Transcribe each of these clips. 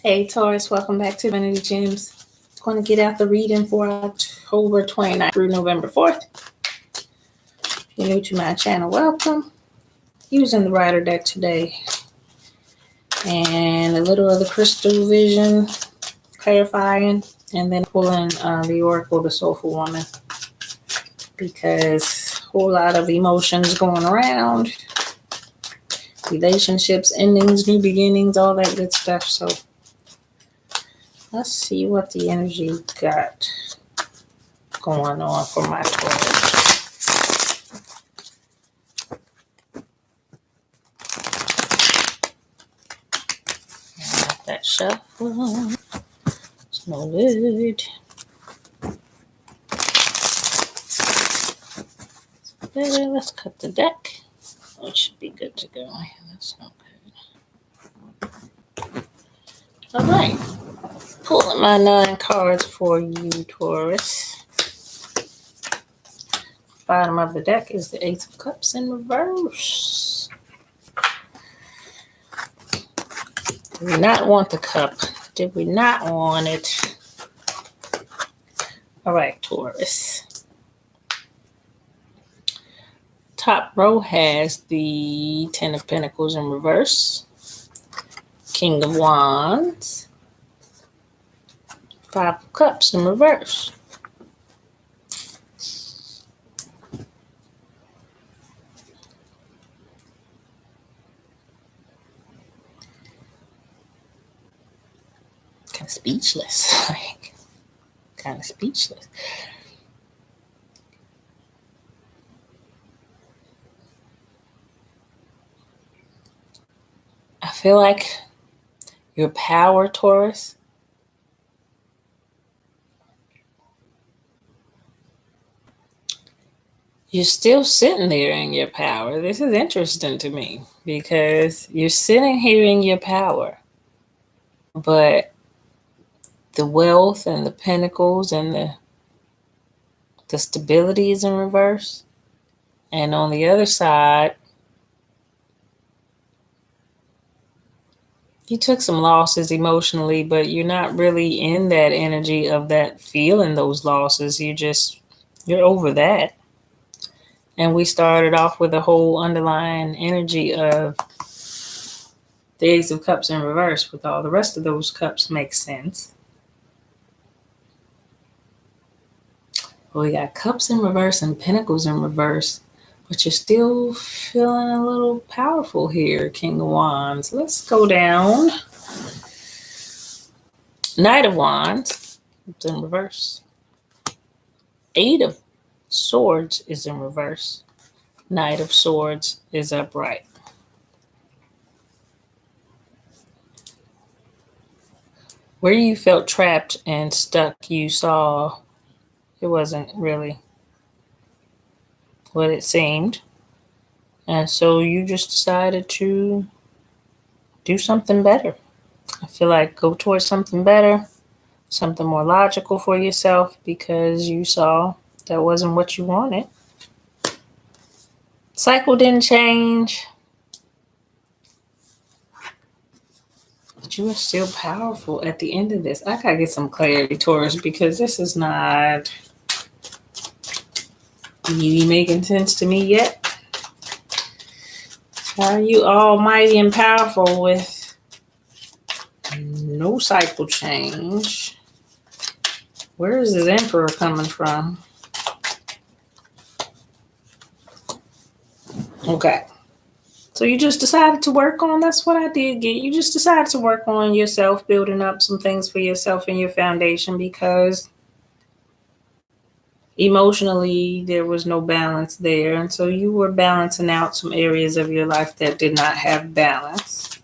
Hey Taurus, welcome back to Divinity Gems. Going to get out the reading for October 29th through November 4th. If you're new to my channel, welcome. Using the Rider deck today. And a little of the Crystal Vision, clarifying, and then pulling the Oracle, the Soulful Woman. Because a whole lot of emotions going around. Relationships, endings, new beginnings, all that good stuff. So let's see what the energy got going on for my Taurus. Let that shuffle. There's no lid. Better. Let's cut the deck. Oh, it should be good to go. That's not good. All right. Pulling my 9 cards for you, Taurus. Bottom of the deck is the Ace of Cups in reverse. Did we not want the cup? Did we not want it? All right, Taurus. Top row has the 10 of Pentacles in reverse. King of Wands. 5 of Cups in reverse. Kind of speechless. Kind of speechless. I feel like your power, Taurus, you're still sitting there in your power. This is interesting to me because you're sitting here in your power, but the wealth and the pentacles and the stability is in reverse. And on the other side, you took some losses emotionally, but you're not really in that energy of that feeling those losses. You're over that. And we started off with a whole underlying energy of the Ace of Cups in reverse with all the rest of those cups make sense. We got Cups in reverse and Pentacles in reverse, but you're still feeling a little powerful here, King of Wands. Let's go down. Knight of Wands, it's in reverse. 8 of Swords is in reverse. Knight of Swords is upright. Where you felt trapped and stuck, you saw it wasn't really what it seemed. And so you just decided to do something better. I feel like go towards something better, something more logical for yourself because you saw that wasn't what you wanted. Cycle didn't change. But you are still powerful at the end of this. I gotta get some clarity, Taurus, because this is not really making sense to me yet. How are you almighty and powerful with no cycle change? Where is this Emperor coming from? Okay. So you just decided to work on, that's what I did get. You just decided to work on yourself, building up some things for yourself and your foundation because emotionally there was no balance there. And so you were balancing out some areas of your life that did not have balance.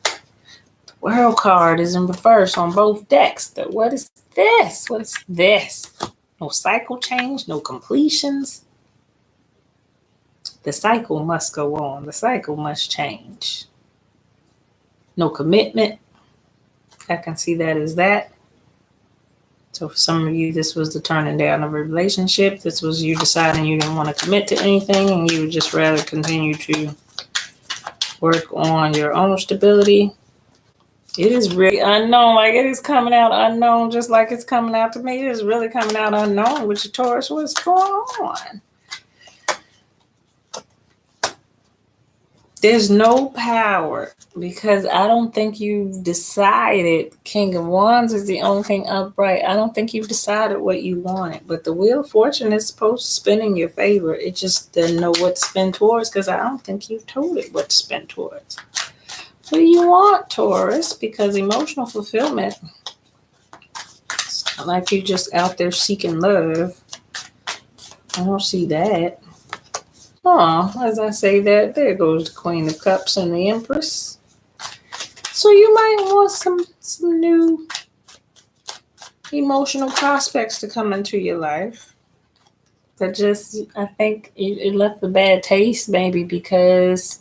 The World card is in reverse on both decks. What is this? What is this? No cycle change, no completions. The cycle must go on. The cycle must change. No commitment. I can see that as that. So for some of you, this was the turning down of a relationship. This was you deciding you didn't want to commit to anything and you would just rather continue to work on your own stability. It is really unknown. Like it is coming out unknown, just like it's coming out to me. It is really coming out unknown with your Taurus. What's going on? There's no power because I don't think you've decided. King of Wands is the only thing upright. I don't think you've decided what you wanted. But the Wheel of Fortune is supposed to spin in your favor. It just doesn't know what to spin towards because I don't think you've told it what to spin towards. What do you want, Taurus? Because emotional fulfillment, it's not like you're just out there seeking love. I don't see that. Oh, as I say that, there goes the Queen of Cups and the Empress. So you might want some new emotional prospects to come into your life. But just, I think it left a bad taste maybe because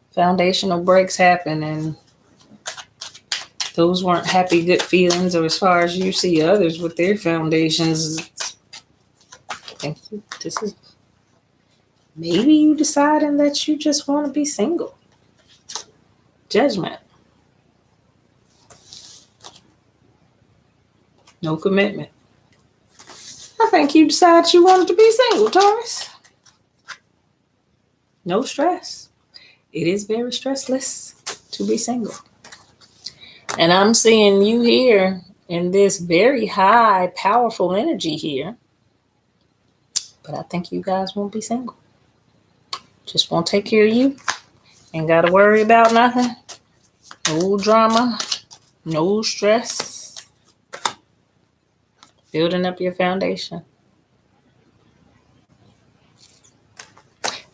foundational breaks happen and those weren't happy, good feelings. Or as far as you see others with their foundations, I think this is... Maybe you deciding that you just want to be single. Judgment. No commitment. I think you decided you wanted to be single, Taurus. No stress. It is very stressless to be single. And I'm seeing you here in this very high, powerful energy here. But I think you guys won't be single. Just won't take care of you. Ain't got to worry about nothing. No drama. No stress. Building up your foundation.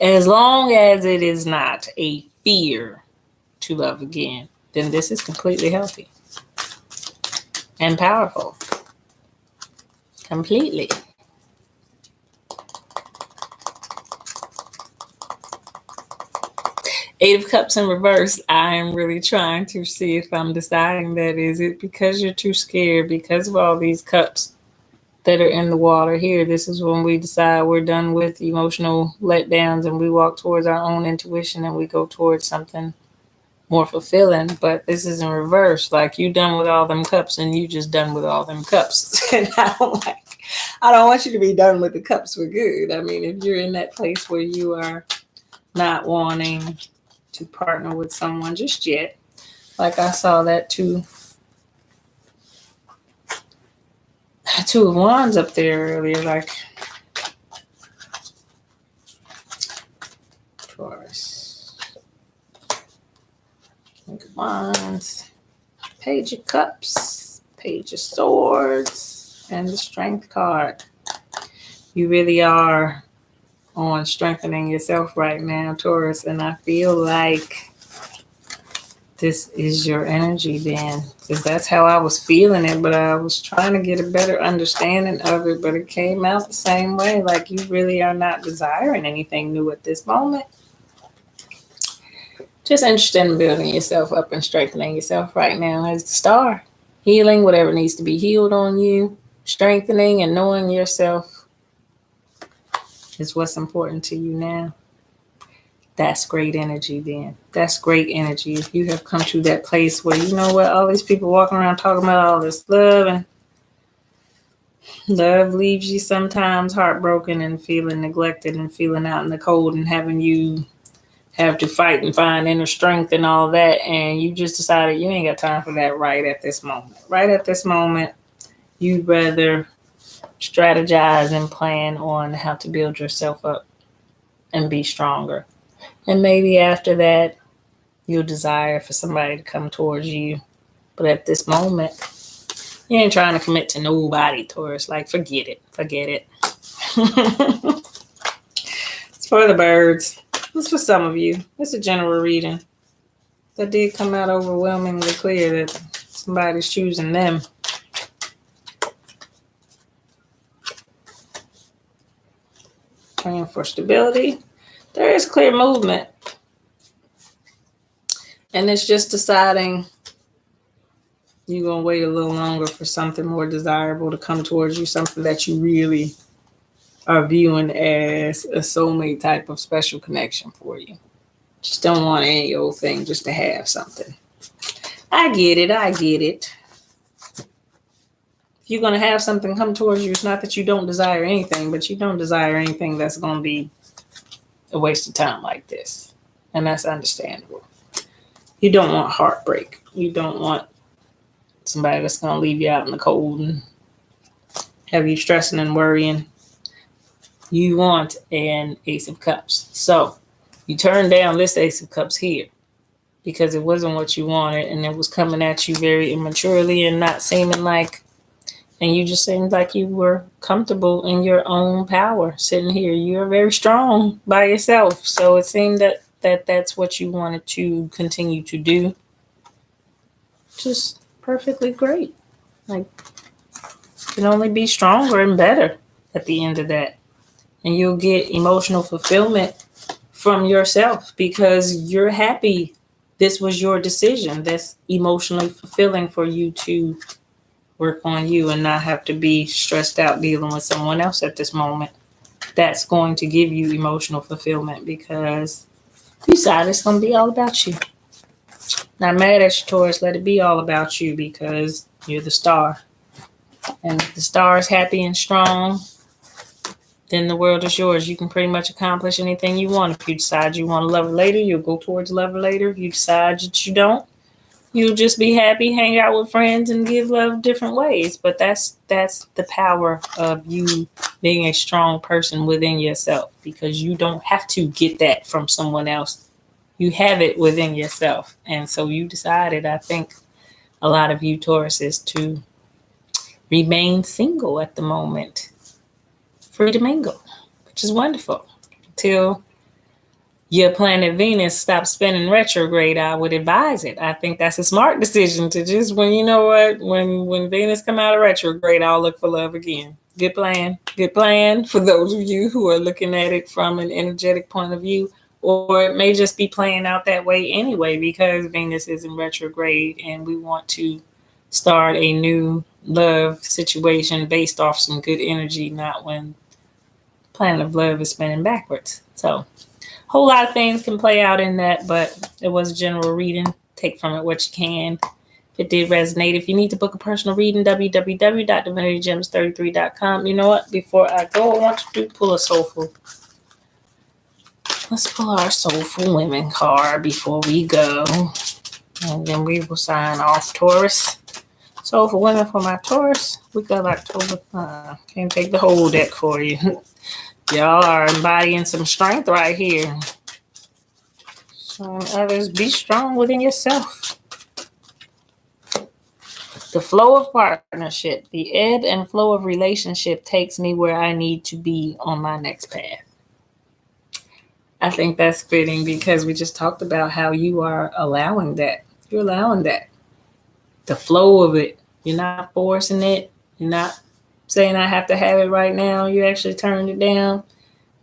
As long as it is not a fear to love again, then this is completely healthy. And powerful. Completely. Eight of Cups in reverse. I am really trying to see if I'm deciding that. Is it because you're too scared because of all these cups that are in the water here? This is when we decide we're done with emotional letdowns and we walk towards our own intuition and we go towards something more fulfilling. But this is in reverse. Like you done with all them cups and you just done with all them cups. And I don't want you to be done with the cups for good. I mean, if you're in that place where you are not wanting to partner with someone just yet. Like I saw that two of Wands up there earlier, like Taurus. King of Wands, Page of Cups, Page of Swords, and the Strength card. You really are on strengthening yourself right now, Taurus, and I feel like this is your energy then, because that's how I was feeling it, but I was trying to get a better understanding of it, but it came out the same way. Like you really are not desiring anything new at this moment. Just interested in building yourself up and strengthening yourself right now as the star. Healing whatever needs to be healed on you, strengthening and knowing yourself is what's important to you now. That's great energy then. That's great energy. If you have come to that place where, you know what, all these people walking around talking about all this love, and love leaves you sometimes heartbroken and feeling neglected and feeling out in the cold and having you have to fight and find inner strength and all that, and you just decided you ain't got time for that right at this moment. Right at this moment, you'd rather strategize and plan on how to build yourself up and be stronger. And maybe after that, you'll desire for somebody to come towards you. But at this moment, you ain't trying to commit to nobody, Taurus. Like, forget it. Forget it. It's for the birds. It's for some of you. It's a general reading. That did come out overwhelmingly clear that somebody's choosing them. Praying for stability. There is clear movement. And it's just deciding you're going to wait a little longer for something more desirable to come towards you, something that you really are viewing as a soulmate type of special connection for you. Just don't want any old thing just to have something. I get it. I get it. If you're going to have something come towards you, it's not that you don't desire anything, but you don't desire anything that's going to be a waste of time like this. And that's understandable. You don't want heartbreak. You don't want somebody that's going to leave you out in the cold and have you stressing and worrying. You want an Ace of Cups. So you turn down this Ace of Cups here because it wasn't what you wanted and it was coming at you very immaturely and not seeming like, and you just seemed like you were comfortable in your own power sitting here. You're very strong by yourself. So it seemed that that's what you wanted to continue to do. Just perfectly great. Like, you can only be stronger and better at the end of that. And you'll get emotional fulfillment from yourself because you're happy this was your decision. That's emotionally fulfilling for you to work on you and not have to be stressed out dealing with someone else at this moment. That's going to give you emotional fulfillment because you decide it's going to be all about you. Not mad at you, Taurus. Let it be all about you because you're the star. And if the star is happy and strong, then the world is yours. You can pretty much accomplish anything you want. If you decide you want to love her later, you'll go towards love her later. If you decide that you don't, you'll just be happy, hang out with friends, and give love different ways. But that's the power of you being a strong person within yourself because you don't have to get that from someone else. You have it within yourself. And so you decided, I think, a lot of you Tauruses to remain single at the moment. Free to mingle, which is wonderful. Until your planet Venus stops spinning retrograde, I would advise it. I think that's a smart decision to just when Venus come out of retrograde, I'll look for love again. Good plan. Good plan for those of you who are looking at it from an energetic point of view, or it may just be playing out that way anyway because Venus is in retrograde and we want to start a new love situation based off some good energy, not when planet of love is spinning backwards. So a whole lot of things can play out in that, but it was a general reading. Take from it what you can. If it did resonate, if you need to book a personal reading, www.divinitygems33.com. You know what? Before I go, I want you to pull a soulful. Let's pull our soulful women card before we go. And then we will sign off, Taurus. Soulful women for my Taurus. We got October. Can't take the whole deck for you. Y'all are embodying some strength right here. Showing others, be strong within yourself. The flow of partnership, the ebb and flow of relationship takes me where I need to be on my next path. I think that's fitting because we just talked about how you are allowing that. You're allowing that. The flow of it. You're not forcing it. You're not saying I have to have it right now. You actually turned it down.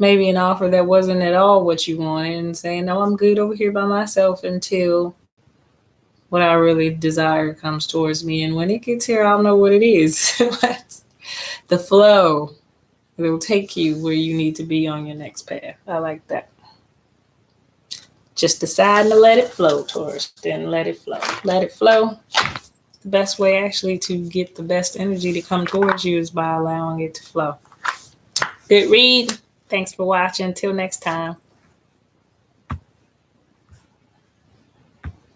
Maybe an offer that wasn't at all what you wanted and saying, no, I'm good over here by myself until what I really desire comes towards me. And when it gets here, I'll know what it is. The flow. It will take you where you need to be on your next path. I like that. Just deciding to let it flow, Taurus. Then let it flow. Let it flow. The best way actually to get the best energy to come towards you is by allowing it to flow. Good read. Thanks for watching. Until next time.